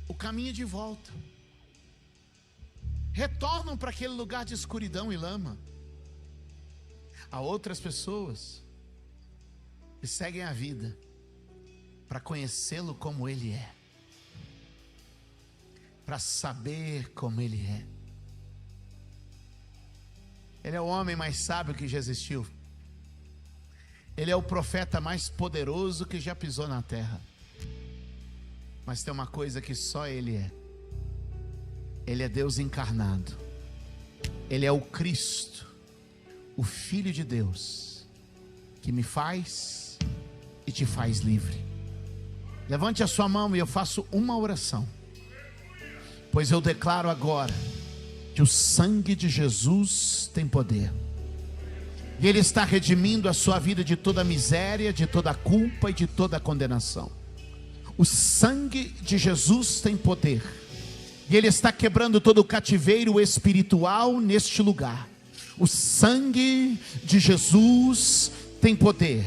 o caminho de volta, retornam para aquele lugar de escuridão e lama. Há outras pessoas que seguem a vida para conhecê-lo como Ele é, para saber como Ele é. Ele é o homem mais sábio que já existiu. Ele é o profeta mais poderoso que já pisou na terra. Mas tem uma coisa que só Ele é. Ele é Deus encarnado. Ele é o Cristo, o Filho de Deus, que me faz e te faz livre. Levante a sua mão e eu faço uma oração. Pois eu declaro agora que o sangue de Jesus tem poder. E Ele está redimindo a sua vida de toda miséria, de toda culpa e de toda condenação. O sangue de Jesus tem poder. E Ele está quebrando todo o cativeiro espiritual neste lugar. O sangue de Jesus tem poder.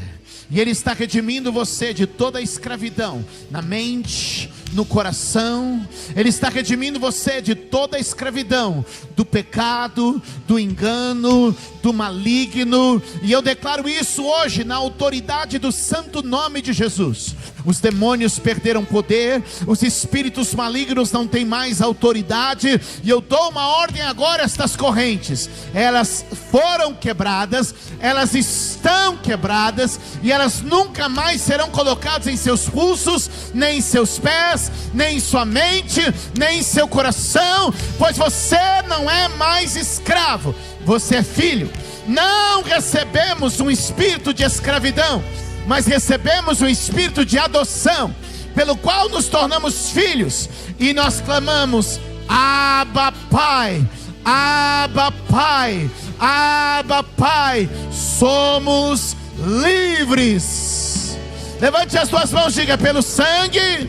E Ele está redimindo você de toda a escravidão, na mente, no coração. Ele está redimindo você de toda a escravidão, do pecado, do engano, do maligno. E eu declaro isso hoje na autoridade do santo nome de Jesus. Os demônios perderam poder, os espíritos malignos não têm mais autoridade. E eu dou uma ordem agora a estas correntes. Elas foram quebradas, elas estão quebradas e elas nunca mais serão colocadas em seus pulsos, nem em seus pés, nem em sua mente, nem em seu coração, pois você não é mais escravo, você é filho. Não recebemos um espírito de escravidão, mas recebemos um espírito de adoção, pelo qual nos tornamos filhos, e nós clamamos: Abba Pai, Abba Pai, Abba Pai. Somos livres. Levante as duas mãos, diga: pelo sangue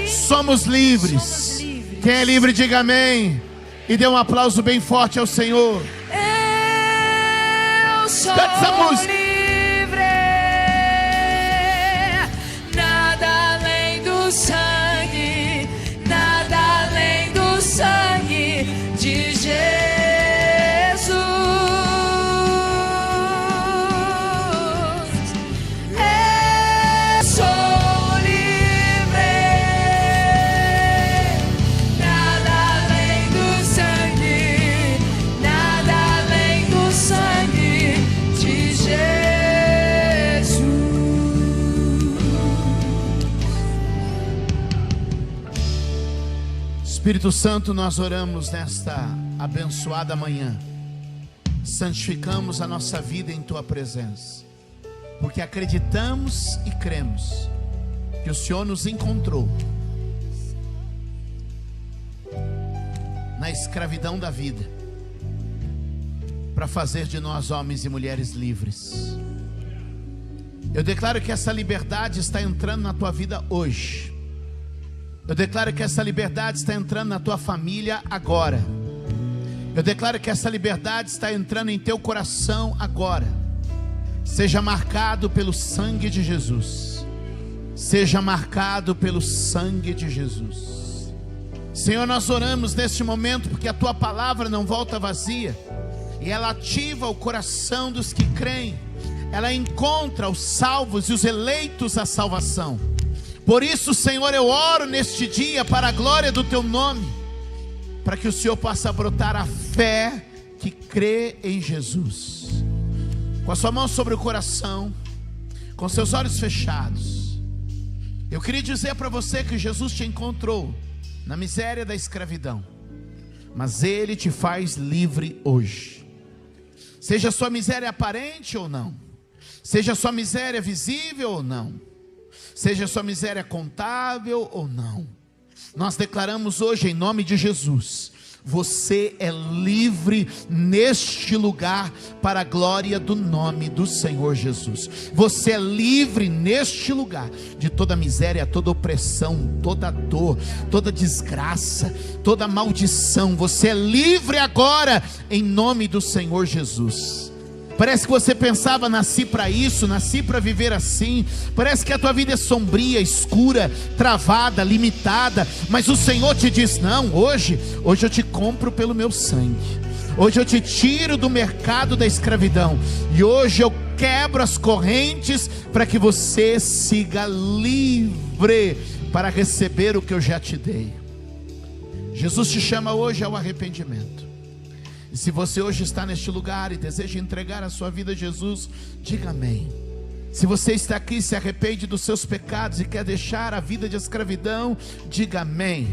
somos livres. Quem é livre, diga amém, e dê um aplauso bem forte ao Senhor. Eu sou Cante essa música. livre, nada além do sangue, nada além do sangue de Jesus. Eu sou livre, nada além do sangue, nada além do sangue de Jesus. Espírito Santo, nós oramos nesta abençoada manhã, santificamos a nossa vida em Tua presença, porque acreditamos e cremos que o Senhor nos encontrou na escravidão da vida, para fazer de nós homens e mulheres livres. Eu declaro que essa liberdade está entrando na tua vida hoje. Eu declaro que essa liberdade está entrando na tua família agora. Eu declaro que essa liberdade está entrando em teu coração agora. Seja marcado pelo sangue de Jesus. Seja marcado pelo sangue de Jesus. Senhor, nós oramos neste momento porque a tua palavra não volta vazia, e ela ativa o coração dos que creem. Ela encontra os salvos e os eleitos à salvação. Por isso, Senhor, eu oro neste dia para a glória do teu nome, para que o Senhor possa brotar a fé que crê em Jesus. Com a sua mão sobre o coração, com seus olhos fechados, eu queria dizer para você que Jesus te encontrou na miséria da escravidão, mas Ele te faz livre hoje. Seja a sua miséria aparente ou não, seja a sua miséria visível ou não, seja a sua miséria contável ou não, nós declaramos hoje em nome de Jesus: você é livre neste lugar para a glória do nome do Senhor Jesus. Você é livre neste lugar de toda miséria, toda opressão, toda dor, toda desgraça, toda maldição. Você é livre agora em nome do Senhor Jesus. Parece que você pensava: nasci para isso, nasci para viver assim. Parece que a tua vida é sombria, escura, travada, limitada. Mas o Senhor te diz: não, hoje eu te compro pelo meu sangue. Hoje eu te tiro do mercado da escravidão. E hoje eu quebro as correntes para que você siga livre para receber o que eu já te dei. Jesus te chama hoje ao arrependimento. E se você hoje está neste lugar e deseja entregar a sua vida a Jesus, diga amém. Se você está aqui e se arrepende dos seus pecados e quer deixar a vida de escravidão, diga amém.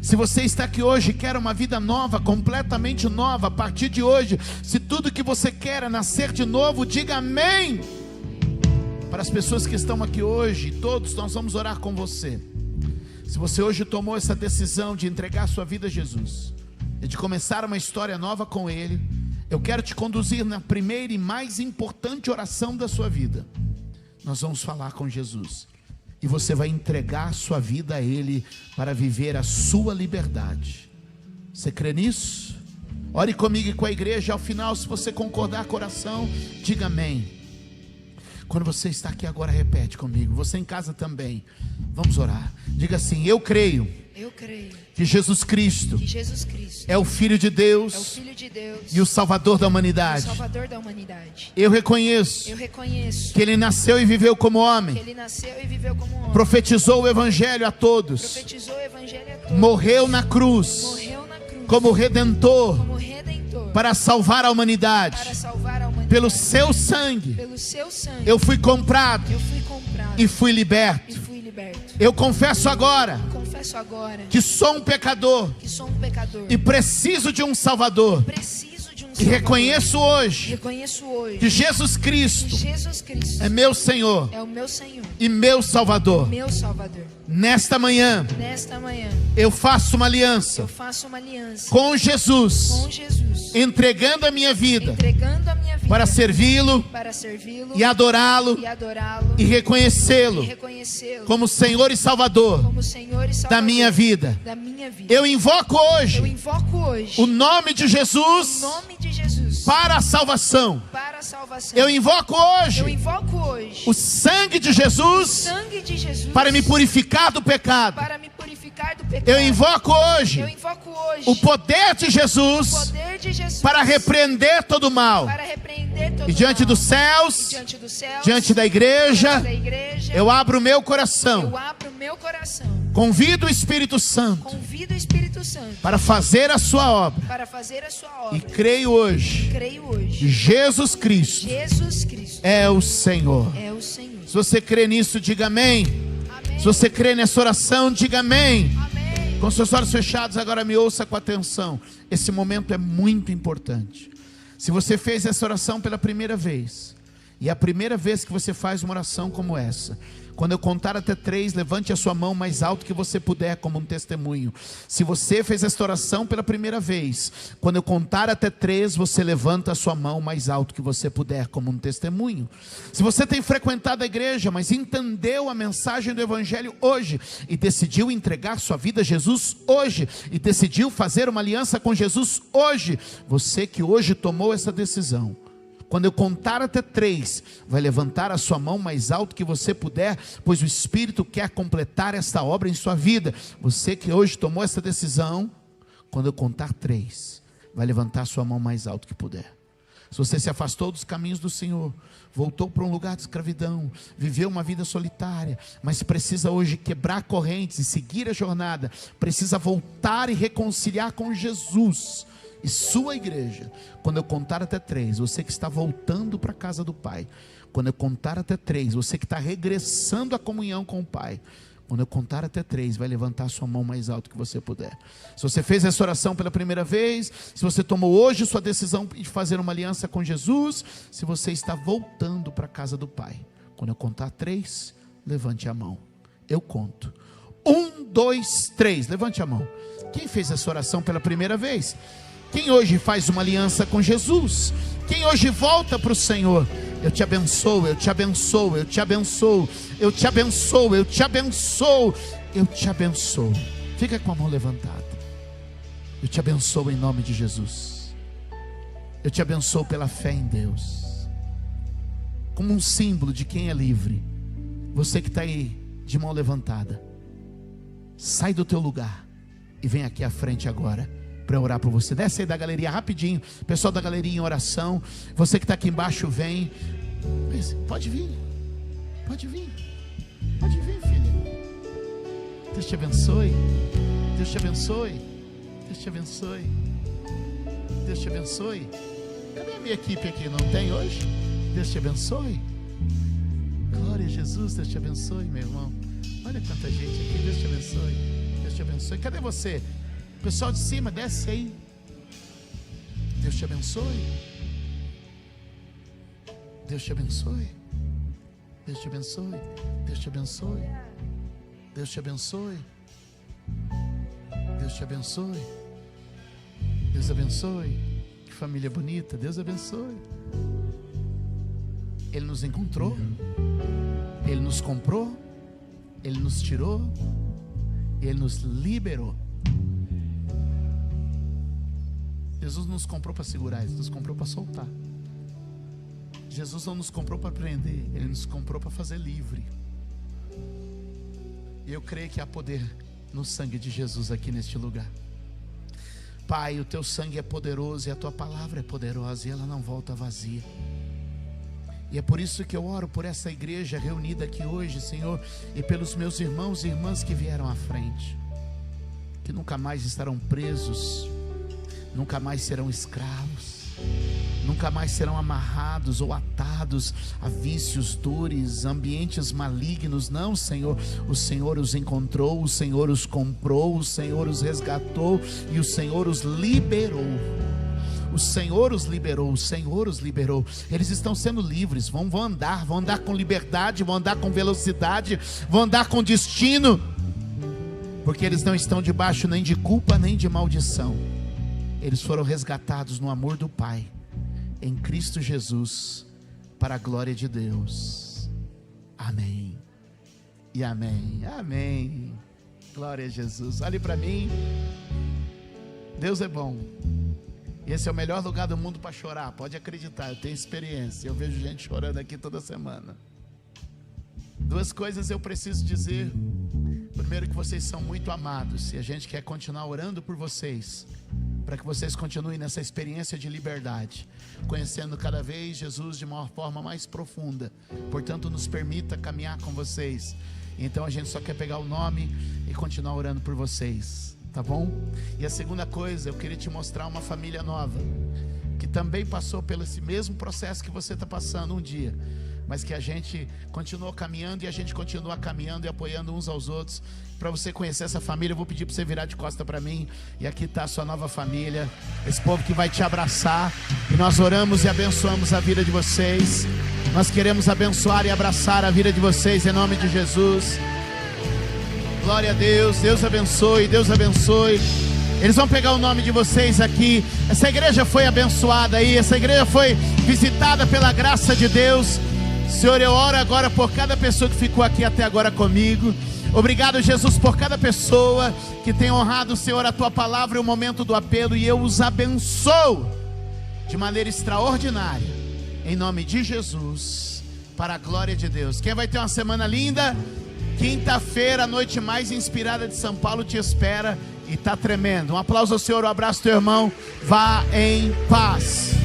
Se você está aqui hoje e quer uma vida nova, completamente nova, a partir de hoje, se tudo que você quer é nascer de novo, diga amém. Para as pessoas que estão aqui hoje, todos nós vamos orar com você. Se você hoje tomou essa decisão de entregar a sua vida a Jesus e de começar uma história nova com Ele, eu quero te conduzir na primeira e mais importante oração da sua vida. Nós vamos falar com Jesus e você vai entregar a sua vida a Ele para viver a sua liberdade. Você crê nisso? Ore comigo e com a igreja. Ao final, se você concordar com a oração, diga amém. Quando você está aqui agora, repete comigo. Você em casa também. Vamos orar. Diga assim: eu creio que Jesus Cristo é o Filho de Deus, e o Salvador da humanidade. Eu reconheço que Ele nasceu e viveu como homem, profetizou o Evangelho a todos, morreu na cruz como Redentor para salvar a humanidade. Pelo seu sangue, pelo seu sangue, eu fui comprado eu fui comprado e fui liberto. e fui liberto. Eu confesso agora Confesso agora que sou um pecador que sou um pecador e preciso de um Salvador. preciso de um E Salvador. reconheço hoje Reconheço hoje que Jesus que Cristo Jesus Cristo é meu Senhor é o meu Senhor, e meu Salvador. meu Salvador. Nesta manhã, Nesta manhã, eu faço uma eu aliança faço uma aliança com Jesus, com Jesus, entregando a minha vida entregando a minha vida para servi-lo para servi-lo e adorá-lo e adorá-lo e e reconhecê-lo reconhecê-lo como Senhor e Salvador como Senhor e Salvador da minha vida. da minha vida. Eu invoco Eu hoje invoco hoje o nome de Jesus o nome de Jesus para a salvação. para a salvação. Eu invoco Eu hoje invoco hoje o sangue de Jesus sangue de Jesus para me purificar do pecado. para me purificar do pecado. Eu invoco hoje Eu invoco hoje o poder de o Jesus poder de Jesus para repreender todo o mal. para repreender todo E diante mal. dos céus, Diante dos céus, diante da igreja, diante da igreja, eu abro o meu coração. eu abro o meu coração. Convido o Espírito Santo Convido o Espírito Santo para fazer a sua obra. para fazer a sua E obra. creio hoje Creio que hoje. Jesus Cristo Jesus Cristo é o Senhor. é o Senhor. Se você crê nisso, diga amém. Amém. Se você crê nessa oração, diga amém. Amém. Com seus olhos fechados, agora me ouça com atenção. Esse momento é muito importante. Se você fez essa oração pela primeira vez, e é a primeira vez que você faz uma oração como essa, quando eu contar até 3, levante a sua mão mais alto que você puder, como um testemunho. Se você fez esta oração pela primeira vez, quando eu contar até 3, você levanta a sua mão mais alto que você puder, como um testemunho. Se você tem frequentado a igreja, mas entendeu a mensagem do Evangelho hoje, e decidiu entregar sua vida a Jesus hoje, e decidiu fazer uma aliança com Jesus hoje, você que hoje tomou essa decisão, quando eu contar até 3, vai levantar a sua mão mais alto que você puder, pois o Espírito quer completar esta obra em sua vida. Você que hoje tomou essa decisão, quando eu contar 3, vai levantar a sua mão mais alto que puder. Se você se afastou dos caminhos do Senhor, voltou para um lugar de escravidão, viveu uma vida solitária, mas precisa hoje quebrar correntes e seguir a jornada, precisa voltar e reconciliar com Jesus e sua igreja. Quando eu contar até 3, você que está voltando para a casa do Pai, quando eu contar até 3, você que está regressando à comunhão com o Pai, quando eu contar até 3, vai levantar a sua mão mais alto que você puder. Se você fez essa oração pela primeira vez, se você tomou hoje sua decisão de fazer uma aliança com Jesus, se você está voltando para a casa do Pai, quando eu contar 3, levante a mão. Eu conto. 1, 2, 3, levante a mão. Quem fez essa oração pela primeira vez? Quem hoje faz uma aliança com Jesus? Quem hoje volta para o Senhor? Eu te abençoo, eu te abençoo, eu te abençoo, eu te abençoo, eu te abençoo, eu te abençoo. Fica com a mão levantada. Eu te abençoo em nome de Jesus. Eu te abençoo pela fé em Deus, como um símbolo de quem é livre. Você que está aí de mão levantada, sai do teu lugar e vem aqui à frente agora para orar por você. Desce aí da galeria rapidinho, pessoal da galeria em oração. Você que está aqui embaixo, vem. Pode vir, pode vir, pode vir, filha. Deus te abençoe, Deus te abençoe, Deus te abençoe, Deus te abençoe. Cadê a minha equipe aqui? Não tem hoje? Deus te abençoe. Glória a Jesus, Deus te abençoe, meu irmão. Olha quanta gente aqui, Deus te abençoe, Deus te abençoe. Cadê você? Pessoal de cima, desce aí. Deus te abençoe. Deus te abençoe. Deus te abençoe. Deus te abençoe. Deus te abençoe. Deus te abençoe. Deus abençoe. Que família bonita. Deus abençoe. Ele nos encontrou. Ele nos comprou. Ele nos tirou. Ele nos liberou. Jesus não nos comprou para segurar, Ele nos comprou para soltar. Jesus não nos comprou para prender, Ele nos comprou para fazer livre. E eu creio que há poder no sangue de Jesus aqui neste lugar. Pai, o teu sangue é poderoso e a tua palavra é poderosa e ela não volta vazia. E é por isso que eu oro por essa igreja reunida aqui hoje, Senhor, e pelos meus irmãos e irmãs que vieram à frente, que nunca mais estarão presos, nunca mais serão escravos, nunca nunca mais serão amarrados ou atados a vícios, dores, ambientes malignos. Não, Senhor, o Senhor os encontrou, o Senhor os comprou, o Senhor os resgatou e o Senhor os liberou. O Senhor os liberou, o Senhor os liberou. Eles estão sendo livres, vão andar com liberdade, vão andar com velocidade, vão andar com destino, porque eles não estão debaixo nem de culpa nem de maldição. Eles foram resgatados no amor do Pai, em Cristo Jesus, para a glória de Deus. Amém e amém, amém. Glória a Jesus. Olhe para mim. Deus é bom. Esse é o melhor lugar do mundo para chorar, pode acreditar, eu tenho experiência. Eu vejo gente chorando aqui toda semana. Duas coisas eu preciso dizer. Primeiro, que vocês são muito amados e a gente quer continuar orando por vocês, para que vocês continuem nessa experiência de liberdade, conhecendo cada vez Jesus de uma forma mais profunda. Portanto, nos permita caminhar com vocês. Então a gente só quer pegar o nome e continuar orando por vocês, tá bom? E a segunda coisa, eu queria te mostrar uma família nova, que também passou pelo esse mesmo processo que você está passando um dia, mas que a gente continuou caminhando e a gente continua caminhando e apoiando uns aos outros. Para você conhecer essa família, eu vou pedir para você virar de costa para mim. E aqui está a sua nova família, esse povo que vai te abraçar. E nós oramos e abençoamos a vida de vocês. Nós queremos abençoar e abraçar a vida de vocês em nome de Jesus. Glória a Deus, Deus abençoe, Deus abençoe. Eles vão pegar o nome de vocês aqui. Essa igreja foi abençoada aí, essa igreja foi visitada pela graça de Deus. Senhor, eu oro agora por cada pessoa que ficou aqui até agora comigo. Obrigado, Jesus, por cada pessoa que tem honrado, Senhor, a Tua palavra e o momento do apelo. E eu os abençoo de maneira extraordinária, em nome de Jesus, para a glória de Deus. Quem vai ter uma semana linda? Quinta-feira, a noite mais inspirada de São Paulo te espera e está tremendo. Um aplauso ao Senhor, um abraço ao teu irmão. Vá em paz.